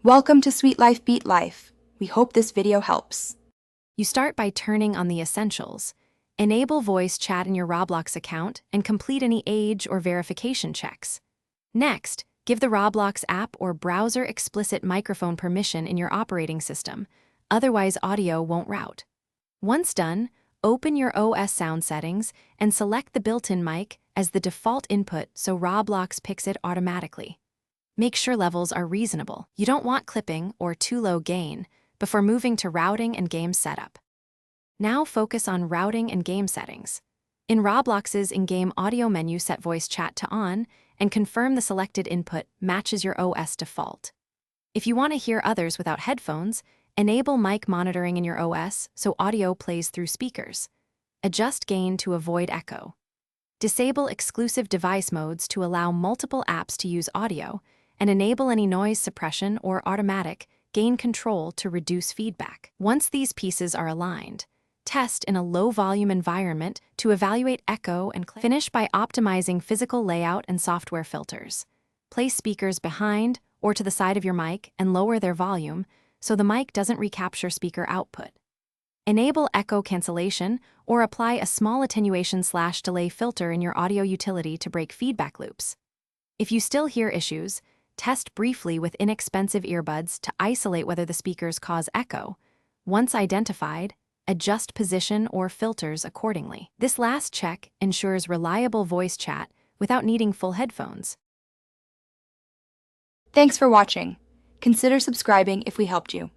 Welcome to Sweet Life Beat Life. We hope this video helps. You start by turning on the essentials. Enable voice chat in your Roblox account and complete any age or verification checks. Next, give the Roblox app or browser explicit microphone permission in your operating system, otherwise audio won't route. Once done, open your OS sound settings and select the built-in mic as the default input so Roblox picks it automatically. Make sure levels are reasonable. You don't want clipping or too low gain before moving to routing and game setup. Now focus on routing and game settings. In Roblox's in-game audio menu, set voice chat to on and confirm the selected input matches your OS default. If you want to hear others without headphones, enable mic monitoring in your OS so audio plays through speakers. Adjust gain to avoid echo. Disable exclusive device modes to allow multiple apps to use audio, and enable any noise suppression or automatic gain control to reduce feedback. Once these pieces are aligned, test in a low-volume environment to evaluate echo and finish by optimizing physical layout and software filters. Place speakers behind or to the side of your mic and lower their volume so the mic doesn't recapture speaker output. Enable echo cancellation or apply a small attenuation/delay filter in your audio utility to break feedback loops. If you still hear issues, test briefly with inexpensive earbuds to isolate whether the speakers cause echo. Once identified, adjust position or filters accordingly. This last check ensures reliable voice chat without needing full headphones. Thanks for watching. Consider subscribing if we helped you.